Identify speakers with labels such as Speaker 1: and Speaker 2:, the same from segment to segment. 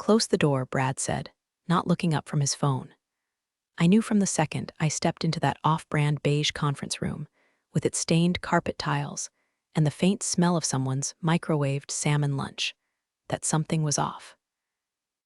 Speaker 1: Close the door, Brad said, not looking up from his phone. I knew from the second I stepped into that off-brand beige conference room, with its stained carpet tiles and the faint smell of someone's microwaved salmon lunch, that something was off.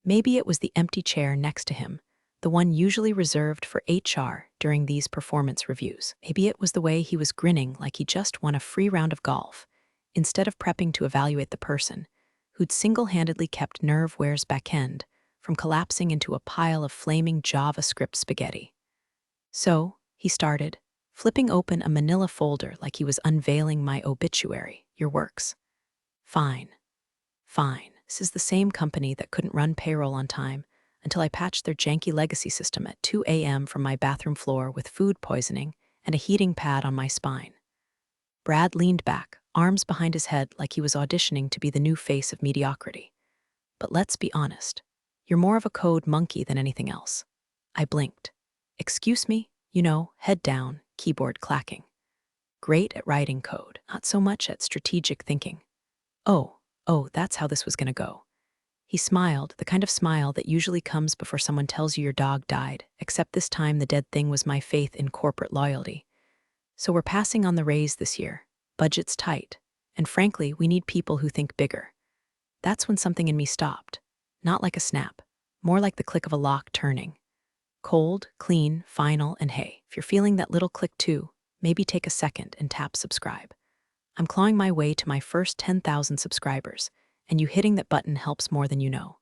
Speaker 1: Maybe it was the empty chair next to him, the one usually reserved for HR during these performance reviews. Maybe it was the way he was grinning like he just won a free round of golf, instead of prepping to evaluate the person who'd single-handedly kept Nerveware's Backend from collapsing into a pile of flaming JavaScript spaghetti. So, he started, flipping open a manila folder like he was unveiling my obituary. Your works. Fine. Fine. This is the same company that couldn't run payroll on time until I patched their janky legacy system at 2 a.m. from my bathroom floor with food poisoning and a heating pad on my spine. Brad leaned back, arms behind his head like he was auditioning to be the new face of mediocrity. But let's be honest. You're more of a code monkey than anything else. I blinked. Excuse me? Head down, keyboard clacking. Great at writing code, not so much at strategic thinking. Oh, that's how this was gonna go. He smiled, the kind of smile that usually comes before someone tells you your dog died, except this time the dead thing was my faith in corporate loyalty. So we're passing on the raise this year. Budget's tight. And frankly, we need people who think bigger. That's when something in me stopped. Not like a snap, more like the click of a lock turning. Cold, clean, final, and hey, if you're feeling that little click too, maybe take a second and tap subscribe. I'm clawing my way to my first 10,000 subscribers, and you hitting that button helps more than you know.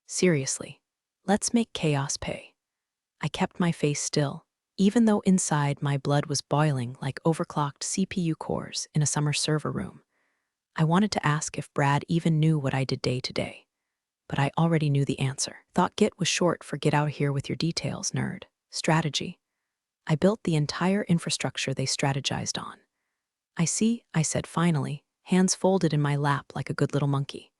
Speaker 1: Seriously, let's make chaos pay. I kept my face still, even though inside my blood was boiling like overclocked CPU cores in a summer server room. I wanted to ask if Brad even knew what I did day to day. But I already knew the answer. Thought Git was short for get out here with your details, nerd. Strategy. I built the entire infrastructure they strategized on. I see, I said finally, hands folded in my lap like a good little monkey.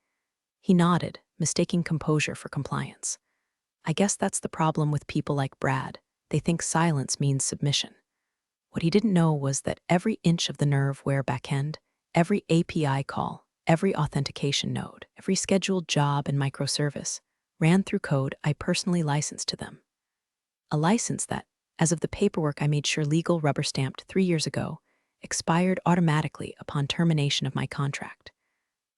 Speaker 1: He nodded, mistaking composure for compliance. I guess that's the problem with people like Brad. They think silence means submission. What he didn't know was that every inch of the Nerveware backend, every API call, every authentication node, every scheduled job and microservice ran through code I personally licensed to them. A license that, as of the paperwork I made sure legal rubber-stamped 3 years ago, expired automatically upon termination of my contract.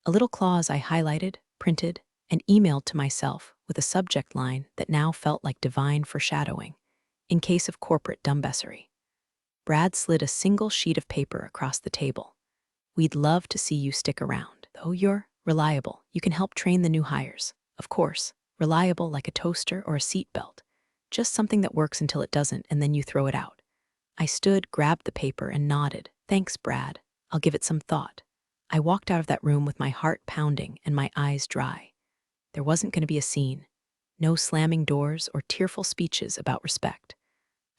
Speaker 1: A little clause I highlighted, printed, and emailed to myself with a subject line that now felt like divine foreshadowing, in case of corporate dumbessery. Brad slid a single sheet of paper across the table. We'd love to see you stick around. Though you're reliable, you can help train the new hires. Of course, reliable like a toaster or a seatbelt. Just something that works until it doesn't and then you throw it out. I stood, grabbed the paper, and nodded. Thanks, Brad. I'll give it some thought. I walked out of that room with my heart pounding and my eyes dry. There wasn't going to be a scene. No slamming doors or tearful speeches about respect.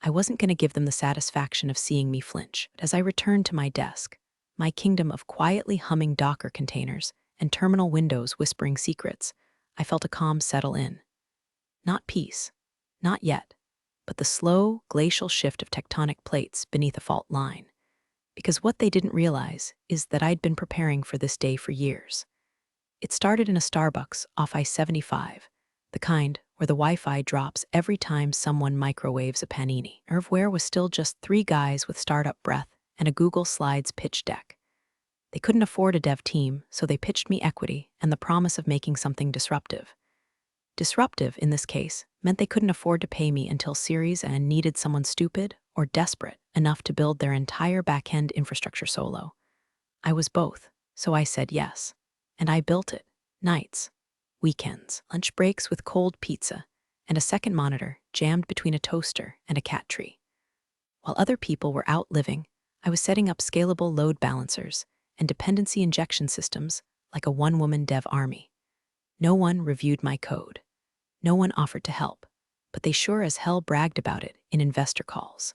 Speaker 1: I wasn't going to give them the satisfaction of seeing me flinch. But as I returned to my desk, my kingdom of quietly humming Docker containers and terminal windows whispering secrets, I felt a calm settle in. Not peace. Not yet. But the slow, glacial shift of tectonic plates beneath a fault line. Because what they didn't realize is that I'd been preparing for this day for years. It started in a Starbucks off I-75, the kind where the Wi-Fi drops every time someone microwaves a panini. Nerveware was still just 3 guys with startup breath and a Google Slides pitch deck. They couldn't afford a dev team, so they pitched me equity and the promise of making something disruptive. Disruptive, in this case, meant they couldn't afford to pay me until Series A and needed someone stupid or desperate enough to build their entire back-end infrastructure solo. I was both, so I said yes. And I built it. Nights, weekends, lunch breaks with cold pizza, and a second monitor jammed between a toaster and a cat tree. While other people were out living, I was setting up scalable load balancers and dependency injection systems like a one-woman dev army. No one reviewed my code. No one offered to help, but they sure as hell bragged about it in investor calls.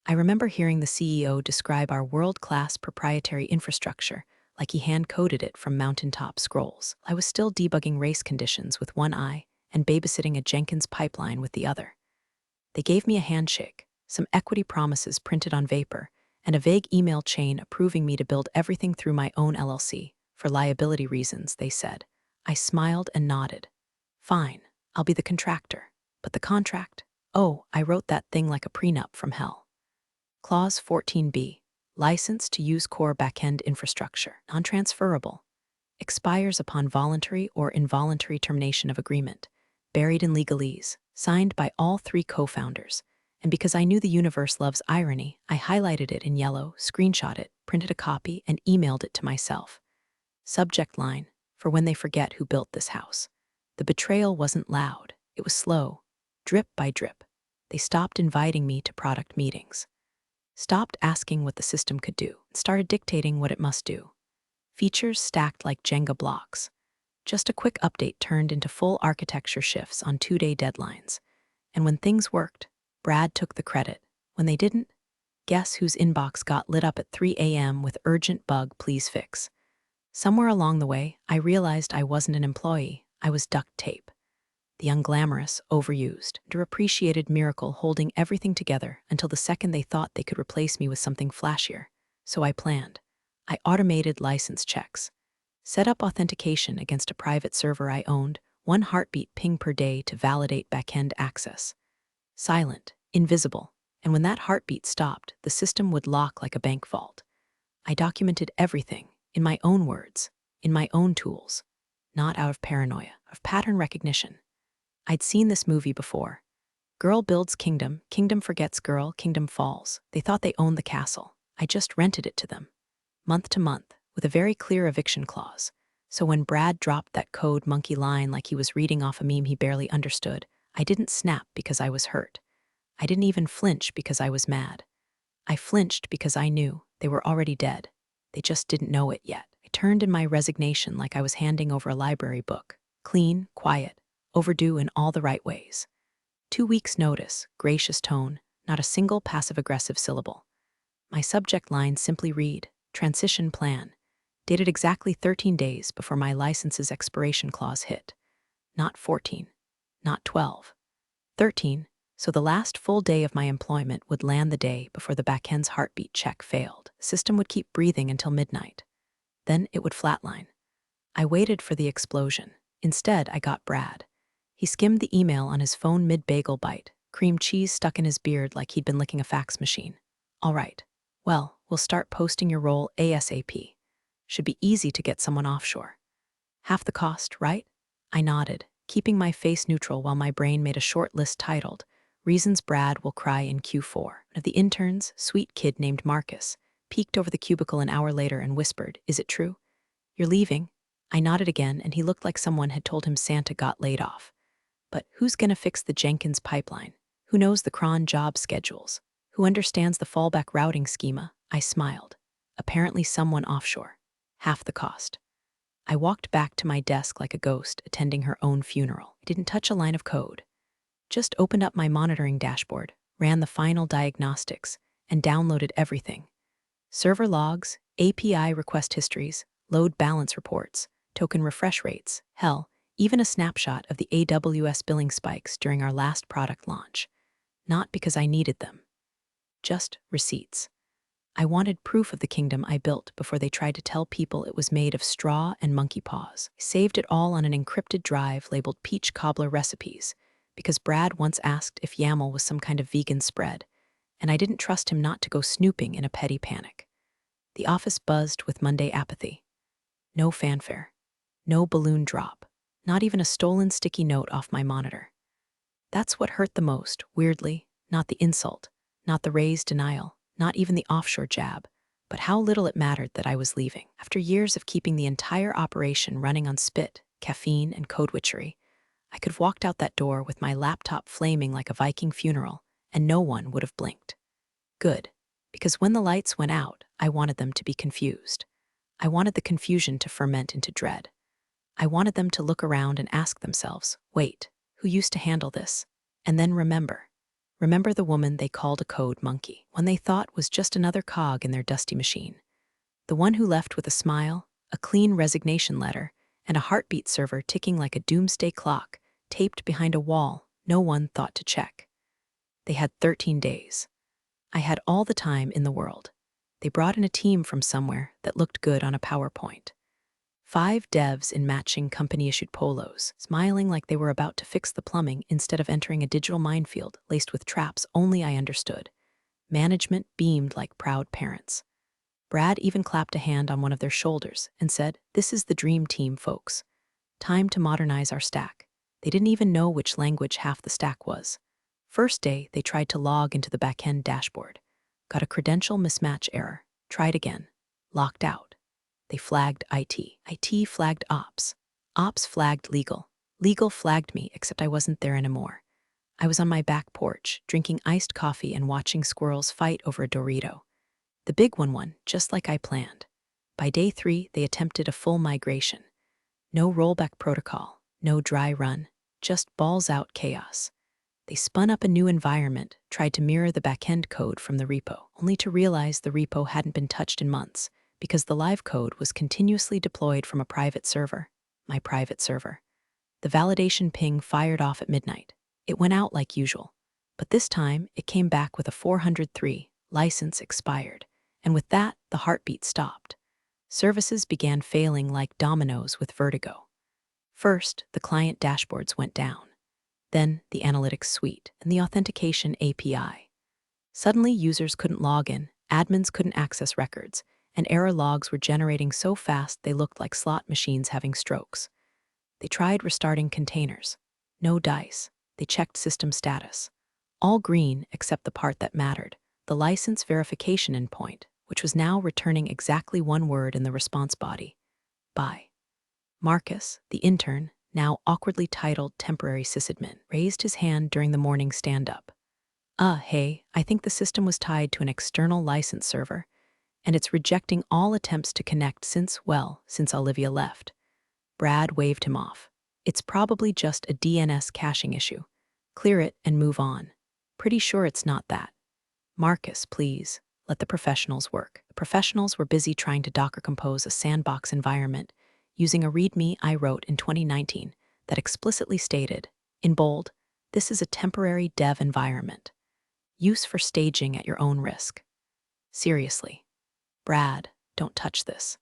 Speaker 1: I remember hearing the CEO describe our world-class proprietary infrastructure like he hand-coded it from mountaintop scrolls. I was still debugging race conditions with one eye and babysitting a Jenkins pipeline with the other. They gave me a handshake, some equity promises printed on vapor, and a vague email chain approving me to build everything through my own LLC. For liability reasons, they said. I smiled and nodded. Fine, I'll be the contractor. But the contract? Oh, I wrote that thing like a prenup from hell. Clause 14b. License to use core backend infrastructure, non-transferable. Expires upon voluntary or involuntary termination of agreement, buried in legalese, signed by all three co-founders. And because I knew the universe loves irony, I highlighted it in yellow, screenshot it, printed a copy, and emailed it to myself. Subject line, for when they forget who built this house. The betrayal wasn't loud, it was slow, drip by drip. They stopped inviting me to product meetings, stopped asking what the system could do, and started dictating what it must do. Features stacked like Jenga blocks. Just a quick update turned into full architecture shifts on 2-day deadlines. And when things worked, Brad took the credit. When they didn't, guess whose inbox got lit up at 3 a.m. with urgent bug please fix. Somewhere along the way, I realized I wasn't an employee, I was duct tape. The unglamorous, overused, underappreciated miracle holding everything together until the second they thought they could replace me with something flashier. So I planned. I automated license checks, set up authentication against a private server I owned, 1 heartbeat ping per day to validate backend access. Silent, invisible, and when that heartbeat stopped, the system would lock like a bank vault. I documented everything, in my own words, in my own tools, not out of paranoia, of pattern recognition. I'd seen this movie before. Girl builds kingdom, kingdom forgets girl, kingdom falls. They thought they owned the castle. I just rented it to them, month to month, with a very clear eviction clause. So when Brad dropped that code monkey line like he was reading off a meme he barely understood, I didn't snap because I was hurt. I didn't even flinch because I was mad. I flinched because I knew they were already dead. They just didn't know it yet. I turned in my resignation like I was handing over a library book. Clean, quiet, overdue in all the right ways. 2 weeks' notice, gracious tone, not a single passive-aggressive syllable. My subject line simply read, transition plan, dated exactly 13 days before my license's expiration clause hit. Not 14, not 12, 13, so the last full day of my employment would land the day before the backend's heartbeat check failed. The system would keep breathing until midnight. Then it would flatline. I waited for the explosion. Instead, I got Brad. He skimmed the email on his phone mid-bagel bite, cream cheese stuck in his beard like he'd been licking a fax machine. All right. Well, we'll start posting your role ASAP. Should be easy to get someone offshore. Half the cost, right? I nodded, keeping my face neutral while my brain made a short list titled, Reasons Brad Will Cry in Q4. One of the interns, sweet kid named Marcus, peeked over the cubicle an hour later and whispered, "Is it true? You're leaving?" I nodded again, and he looked like someone had told him Santa got laid off. But who's gonna fix the Jenkins pipeline? Who knows the cron job schedules? Who understands the fallback routing schema? I smiled. Apparently someone offshore. Half the cost. I walked back to my desk like a ghost attending her own funeral. I didn't touch a line of code. Just opened up my monitoring dashboard, ran the final diagnostics, and downloaded everything. Server logs, API request histories, load balance reports, token refresh rates, hell, even a snapshot of the AWS billing spikes during our last product launch. Not because I needed them. Just receipts. I wanted proof of the kingdom I built before they tried to tell people it was made of straw and monkey paws. I saved it all on an encrypted drive labeled Peach Cobbler Recipes, because Brad once asked if YAML was some kind of vegan spread, and I didn't trust him not to go snooping in a petty panic. The office buzzed with Monday apathy. No fanfare. No balloon drop. Not even a stolen sticky note off my monitor. That's what hurt the most, weirdly, not the insult, not the raised denial, not even the offshore jab, but how little it mattered that I was leaving. After years of keeping the entire operation running on spit, caffeine, and code witchery, I could have walked out that door with my laptop flaming like a Viking funeral, and no one would have blinked. Good, because when the lights went out, I wanted them to be confused. I wanted the confusion to ferment into dread. I wanted them to look around and ask themselves, wait, who used to handle this? And then remember the woman they called a code monkey, one they thought was just another cog in their dusty machine. The one who left with a smile, a clean resignation letter, and a heartbeat server ticking like a doomsday clock, taped behind a wall no one thought to check. They had 13 days. I had all the time in the world. They brought in a team from somewhere that looked good on a PowerPoint. 5 devs in matching company-issued polos, smiling like they were about to fix the plumbing instead of entering a digital minefield laced with traps only I understood. Management beamed like proud parents. Brad even clapped a hand on one of their shoulders and said, "This is the dream team, folks. Time to modernize our stack." They didn't even know which language half the stack was. First day, they tried to log into the Backend dashboard. Got a credential mismatch error. Tried again. Locked out. They flagged IT. IT flagged Ops. Ops flagged Legal. Legal flagged me, except I wasn't there anymore. I was on my back porch, drinking iced coffee and watching squirrels fight over a Dorito. The big one won, just like I planned. By day 3, they attempted a full migration. No rollback protocol, no dry run, just balls-out chaos. They spun up a new environment, tried to mirror the backend code from the repo, only to realize the repo hadn't been touched in months, because the live code was continuously deployed from a private server, my private server. The validation ping fired off at midnight. It went out like usual, but this time it came back with a 403, license expired, and with that, the heartbeat stopped. Services began failing like dominoes with vertigo. First, the client dashboards went down. Then, the analytics suite and the authentication API. Suddenly, users couldn't log in, admins couldn't access records, and error logs were generating so fast they looked like slot machines having strokes. They tried restarting containers. No dice. They checked system status. All green except the part that mattered, the license verification endpoint, which was now returning exactly one word in the response body. Bye. Marcus, the intern, now awkwardly titled temporary sysadmin, raised his hand during the morning stand-up. Hey, I think the system was tied to an external license server, and it's rejecting all attempts to connect since Olivia left. Brad waved him off. It's probably just a DNS caching issue. Clear it and move on. Pretty sure it's not that. Marcus, please, let the professionals work. The professionals were busy trying to Docker compose a sandbox environment using a README I wrote in 2019 that explicitly stated, in bold, "This is a temporary dev environment. Use for staging at your own risk." Seriously. Brad, don't touch this.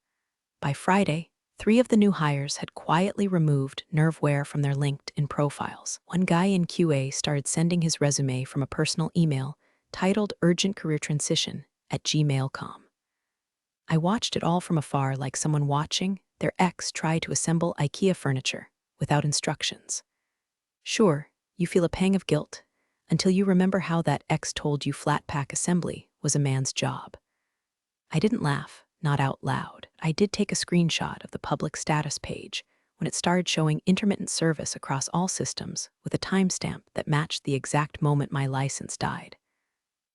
Speaker 1: By Friday, 3 of the new hires had quietly removed nerveware from their LinkedIn profiles. One guy in QA started sending his resume from a personal email titled Urgent Career Transition at gmail.com. I watched it all from afar like someone watching their ex try to assemble IKEA furniture without instructions. Sure, you feel a pang of guilt until you remember how that ex told you flat pack assembly was a man's job. I didn't laugh, not out loud. I did take a screenshot of the public status page when it started showing intermittent service across all systems with a timestamp that matched the exact moment my license died.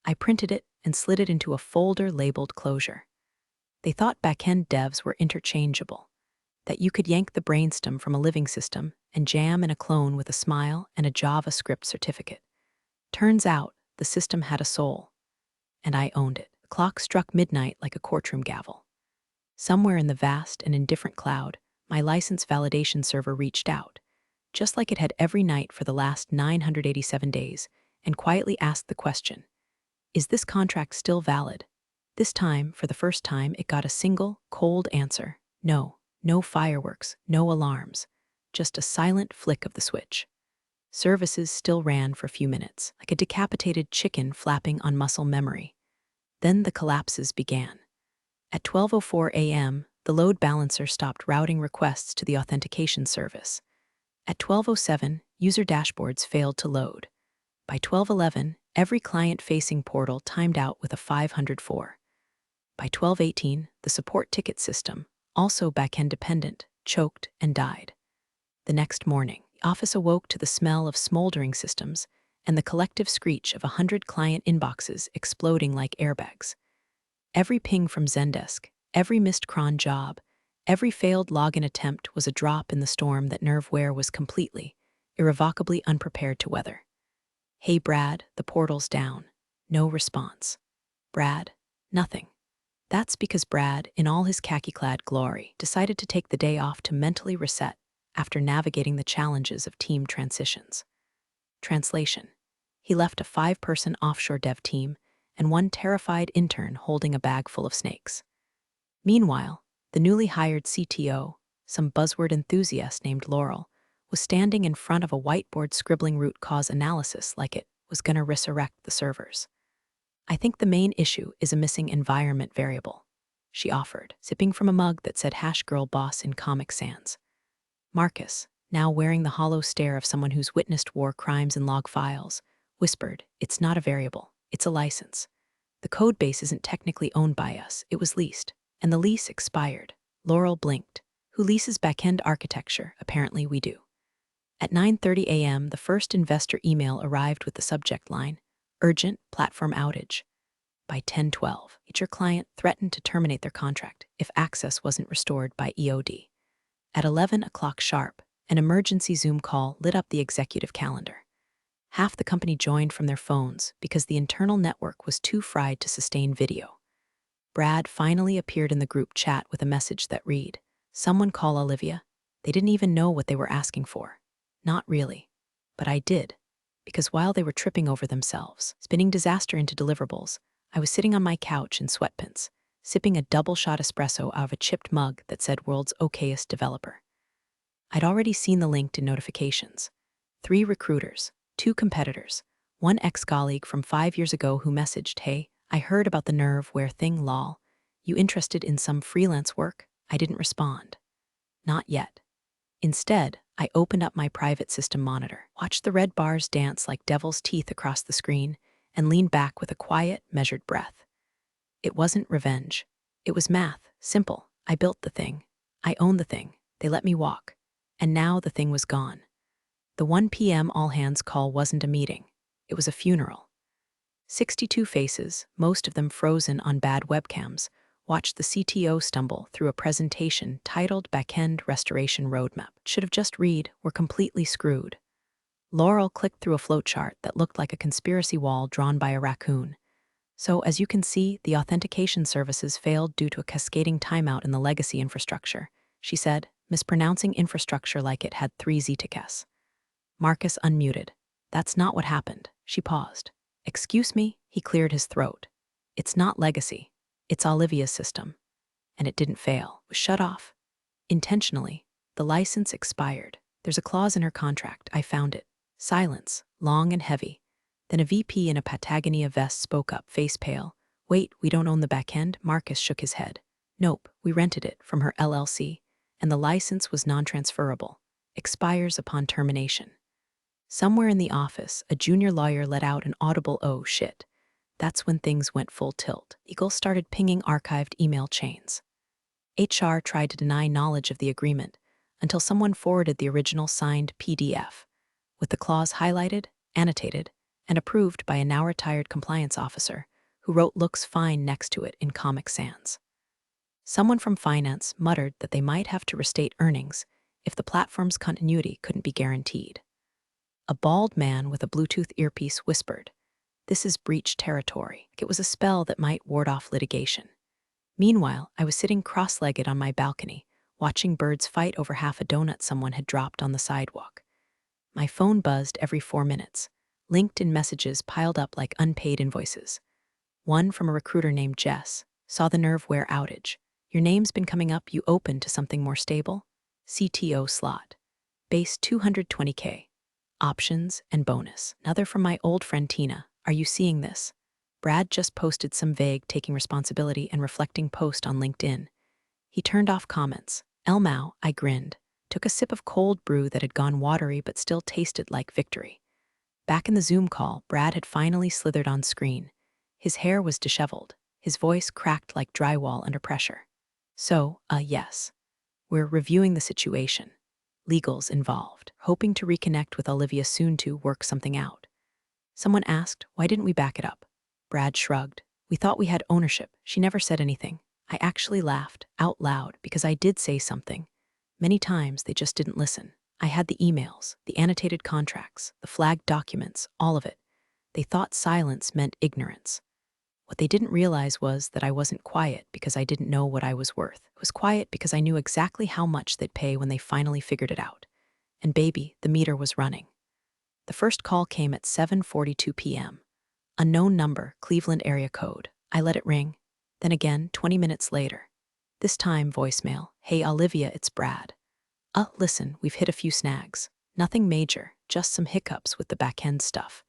Speaker 1: I printed it and slid it into a folder labeled closure. They thought backend devs were interchangeable, that you could yank the brainstem from a living system and jam in a clone with a smile and a JavaScript certificate. Turns out, the system had a soul, and I owned it. The clock struck midnight like a courtroom gavel. Somewhere in the vast and indifferent cloud, my license validation server reached out, just like it had every night for the last 987 days, and quietly asked the question, "Is this contract still valid?" This time, for the first time, it got a single, cold answer. No. No fireworks, no alarms, just a silent flick of the switch. Services still ran for a few minutes, like a decapitated chicken flapping on muscle memory. Then the collapses began. At 12:04 a.m., the load balancer stopped routing requests to the authentication service. At 12:07, user dashboards failed to load. By 12:11, every client-facing portal timed out with a 504. By 12:18, the support ticket system, also backend dependent, choked and died. The next morning, the office awoke to the smell of smoldering systems and the collective screech of 100 client inboxes exploding like airbags. Every ping from Zendesk, every missed cron job, every failed login attempt was a drop in the storm that Nerveware was completely, irrevocably unprepared to weather. "Hey Brad, the portal's down." No response. "Brad, nothing." That's because Brad, in all his khaki-clad glory, decided to take the day off to mentally reset after navigating the challenges of team transitions. Translation: he left a 5-person offshore dev team and one terrified intern holding a bag full of snakes. Meanwhile, the newly hired CTO some buzzword enthusiast named Laurel, was standing in front of a whiteboard scribbling root cause analysis like it was going to resurrect the servers. "I think the main issue is a missing environment variable," she offered, sipping from a mug that said Hash Girl Boss in Comic Sans. Marcus, now wearing the hollow stare of someone who's witnessed war crimes in log files, whispered, "It's not a variable, it's a license. The code base isn't technically owned by us, it was leased, and the lease expired." Laurel blinked. "Who leases backend architecture? Apparently we do." At 9:30 a.m., the first investor email arrived with the subject line, "Urgent Platform Outage." By 10:12, your client threatened to terminate their contract if access wasn't restored by EOD. At 11 o'clock sharp, an emergency Zoom call lit up the executive calendar. Half the company joined from their phones because the internal network was too fried to sustain video. Brad finally appeared in the group chat with a message that read, "Someone call Olivia." They didn't even know what they were asking for. Not really. But I did. Because while they were tripping over themselves, spinning disaster into deliverables, I was sitting on my couch in sweatpants, sipping a double-shot espresso out of a chipped mug that said "World's Okayest Developer." I'd already seen the LinkedIn notifications. 3 recruiters, 2 competitors, 1 ex-colleague from 5 years ago who messaged, "Hey, I heard about the nerve where thing lol. You interested in some freelance work?" I didn't respond. Not yet. Instead, I opened up my private system monitor, watched the red bars dance like devil's teeth across the screen, and leaned back with a quiet, measured breath. It wasn't revenge. It was math, simple. I built the thing. I owned the thing. They let me walk. And now the thing was gone. The 1 p.m. all-hands call wasn't a meeting. It was a funeral. 62 faces, most of them frozen on bad webcams, watched the CTO stumble through a presentation titled Backend Restoration Roadmap. Should have just read, "We're completely screwed." Laurel clicked through a flowchart that looked like a conspiracy wall drawn by a raccoon. "So, as you can see, the authentication services failed due to a cascading timeout in the legacy infrastructure," she said, mispronouncing infrastructure like it had 3 Ztks. Marcus unmuted. "That's not what happened." She paused. "Excuse me?" He cleared his throat. "It's not legacy. It's Olivia's system. And it didn't fail. It was shut off. Intentionally. The license expired. There's a clause in her contract. I found it." Silence, long and heavy. Then a VP in a Patagonia vest spoke up, face pale. "Wait, we don't own the backend?" Marcus shook his head. "Nope, we rented it from her LLC, and the license was non-transferable. Expires upon termination." Somewhere in the office, a junior lawyer let out an audible "oh shit." That's when things went full tilt. Eagle started pinging archived email chains. HR tried to deny knowledge of the agreement until someone forwarded the original signed PDF, with the clause highlighted, annotated, and approved by a now-retired compliance officer who wrote "looks fine" next to it in Comic Sans. Someone from finance muttered that they might have to restate earnings if the platform's continuity couldn't be guaranteed. A bald man with a Bluetooth earpiece whispered, "This is breach territory." It was a spell that might ward off litigation. Meanwhile, I was sitting cross-legged on my balcony, watching birds fight over half a donut someone had dropped on the sidewalk. My phone buzzed every 4 minutes. LinkedIn messages piled up like unpaid invoices. One from a recruiter named Jess. "Saw the nerveware outage. Your name's been coming up. You open to something more stable? CTO slot. Base 220K. Options and bonus." Another from my old friend Tina. "Are you seeing this? Brad just posted some vague taking responsibility and reflecting post on LinkedIn." He turned off comments. "Elmao," I grinned, took a sip of cold brew that had gone watery but still tasted like victory. Back in the Zoom call, Brad had finally slithered on screen. His hair was disheveled, his voice cracked like drywall under pressure. "So, yes. We're reviewing the situation. Legal's involved. Hoping to reconnect with Olivia soon to work something out." Someone asked, "Why didn't we back it up?" Brad shrugged. "We thought we had ownership." She never said anything. I actually laughed, out loud, because I did say something. Many times they just didn't listen. I had the emails, the annotated contracts, the flagged documents, all of it. They thought silence meant ignorance. What they didn't realize was that I wasn't quiet because I didn't know what I was worth. I was quiet because I knew exactly how much they'd pay when they finally figured it out. And baby, the meter was running. The first call came at 7:42 p.m. Unknown number, Cleveland area code. I let it ring. Then again, 20 minutes later. This time, voicemail. "Hey Olivia, it's Brad. Listen, we've hit a few snags. Nothing major, just some hiccups with the backend stuff.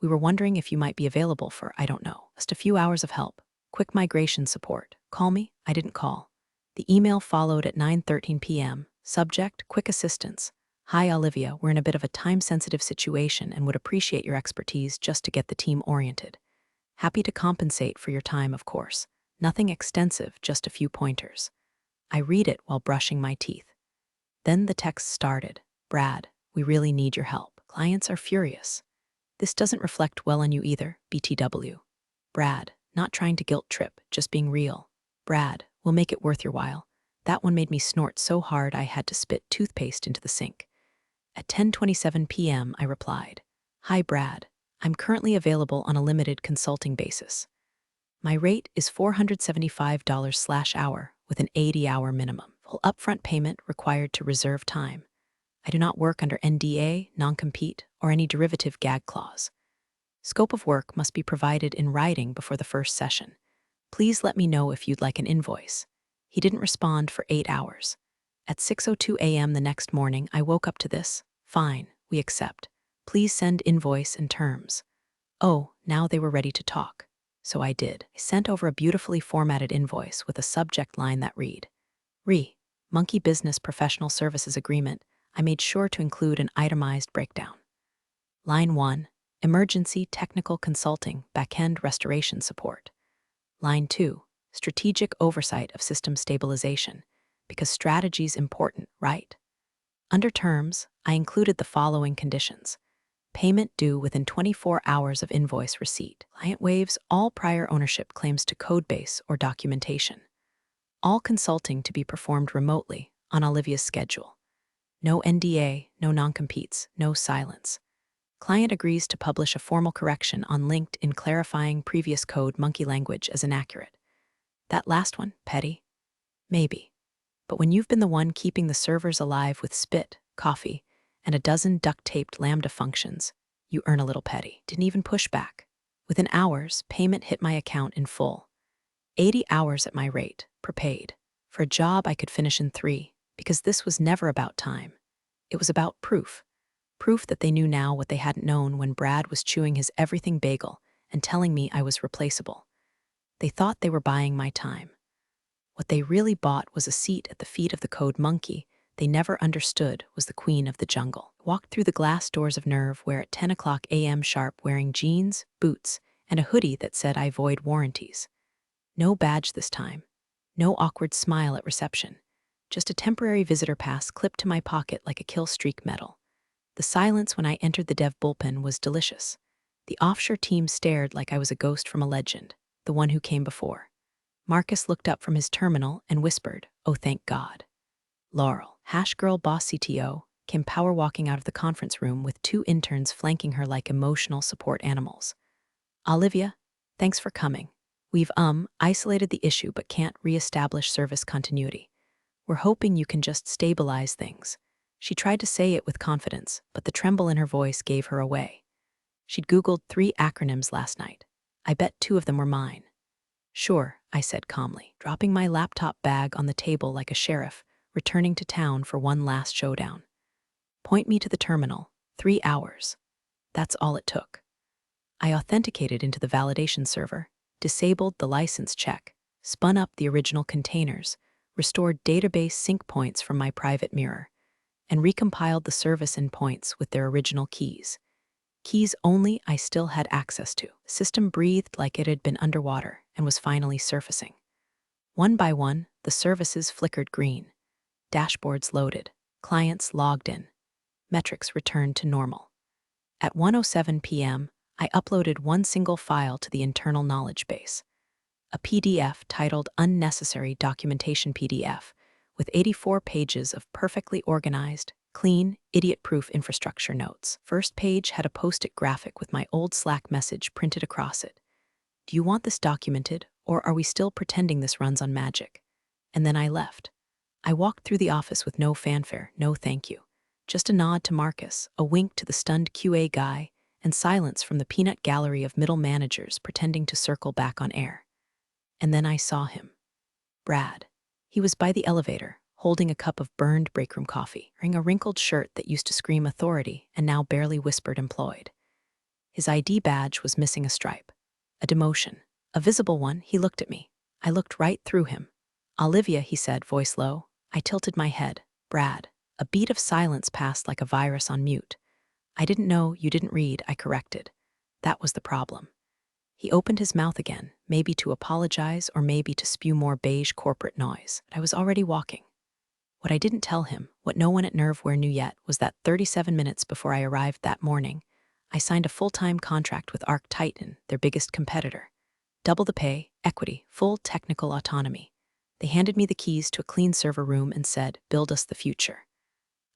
Speaker 1: We were wondering if you might be available for, I don't know, just a few hours of help. Quick migration support. Call me? I didn't call. The email followed at 9:13 p.m. Subject, quick assistance. Hi, Olivia, we're in a bit of a time-sensitive situation and would appreciate your expertise just to get the team oriented. Happy to compensate for your time, of course. Nothing extensive, just a few pointers. I read it while brushing my teeth. Then the text started. Brad, we really need your help. Clients are furious. This doesn't reflect well on you either, BTW. Brad, not trying to guilt trip, just being real. Brad, we'll make it worth your while. That one made me snort so hard I had to spit toothpaste into the sink. At 10:27 p.m., I replied, Hi, Brad. I'm currently available on a limited consulting basis. My rate is $475/hour with an 80-hour minimum. Full upfront payment required to reserve time. I do not work under NDA, non-compete, or any derivative gag clause. Scope of work must be provided in writing before the first session. Please let me know if you'd like an invoice. He didn't respond for 8 hours. At 6:02 a.m. the next morning, I woke up to this. Fine, we accept. Please send invoice and terms. Oh, now they were ready to talk. So I did. I sent over a beautifully formatted invoice with a subject line that read, Monkey Business Professional Services Agreement. I made sure to include an itemized breakdown. Line 1, Emergency Technical Consulting, Backend Restoration Support. Line 2, Strategic Oversight of System Stabilization, because strategy's important, right? Under terms, I included the following conditions. Payment due within 24 hours of invoice receipt. Client waives all prior ownership claims to codebase or documentation. All consulting to be performed remotely on Olivia's schedule. No NDA, no non-competes, no silence. Client agrees to publish a formal correction on LinkedIn clarifying previous code monkey language as inaccurate. That last one, petty? Maybe. But when you've been the one keeping the servers alive with spit, coffee, and a dozen duct-taped Lambda functions, you earn a little petty. Didn't even push back. Within hours, payment hit my account in full. 80 hours at my rate, prepaid, for a job I could finish in 3, because this was never about time. It was about proof. Proof that they knew now what they hadn't known when Brad was chewing his everything bagel and telling me I was replaceable. They thought they were buying my time. What they really bought was a seat at the feet of the code monkey they never understood was the queen of the jungle. Walked through the glass doors of Nerve where at 10 o'clock a.m. sharp wearing jeans, boots, and a hoodie that said I void warranties. No badge this time. No awkward smile at reception. Just a temporary visitor pass clipped to my pocket like a kill streak medal. The silence when I entered the dev bullpen was delicious. The offshore team stared like I was a ghost from a legend, the one who came before. Marcus looked up from his terminal and whispered, "Oh, thank God." Laurel, hash girl boss CTO, came power walking out of the conference room with 2 interns flanking her like emotional support animals. "Olivia, thanks for coming. We've isolated the issue but can't re-establish service continuity. We're hoping you can just stabilize things." She tried to say it with confidence, but the tremble in her voice gave her away. She'd Googled 3 acronyms last night. I bet 2 of them were mine. "Sure," I said calmly, dropping my laptop bag on the table like a sheriff, returning to town for one last showdown. "Point me to the terminal. 3 hours." That's all it took. I authenticated into the validation server, disabled the license check, spun up the original containers, restored database sync points from my private mirror, and recompiled the service endpoints with their original keys. Keys only I still had access to. The system breathed like it had been underwater and was finally surfacing. One by one, the services flickered green. Dashboards loaded. Clients logged in. Metrics returned to normal. At 1:07 p.m., I uploaded one single file to the internal knowledge base. A PDF titled Unnecessary Documentation PDF, with 84 pages of perfectly organized, clean, idiot-proof infrastructure notes. First page had a post-it graphic with my old Slack message printed across it. "Do you want this documented, or are we still pretending this runs on magic?" And then I left. I walked through the office with no fanfare, no thank you. Just a nod to Marcus, a wink to the stunned QA guy, and silence from the peanut gallery of middle managers pretending to circle back on air. And then I saw him. Brad. He was by the elevator, holding a cup of burned breakroom coffee, wearing a wrinkled shirt that used to scream authority and now barely whispered employed. His ID badge was missing a stripe. A demotion. A visible one. He looked at me. I looked right through him. "Olivia," he said, voice low. I tilted my head. "Brad." A beat of silence passed like a virus on mute. "I didn't know, you didn't read," I corrected. That was the problem. He opened his mouth again, maybe to apologize or maybe to spew more beige corporate noise. I was already walking. What I didn't tell him, what no one at Nerveware knew yet, was that 37 minutes before I arrived that morning, I signed a full-time contract with Arc Titan, their biggest competitor. Double the pay, equity, full technical autonomy. They handed me the keys to a clean server room and said, "Build us the future."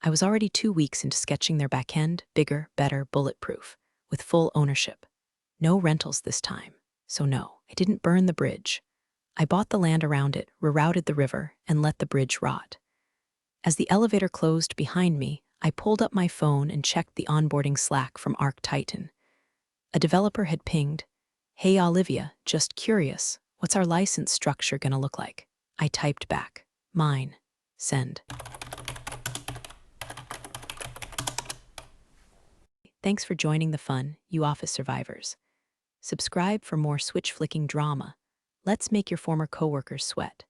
Speaker 1: I was already 2 weeks into sketching their backend, bigger, better, bulletproof, with full ownership. No rentals this time. So no, I didn't burn the bridge. I bought the land around it, rerouted the river, and let the bridge rot. As the elevator closed behind me, I pulled up my phone and checked the onboarding Slack from Arc Titan. A developer had pinged, "Hey Olivia, just curious, what's our license structure gonna look like?" I typed back, "Mine. Send." Thanks for joining the fun, you office survivors. Subscribe for more switch-flicking drama. Let's make your former coworkers sweat.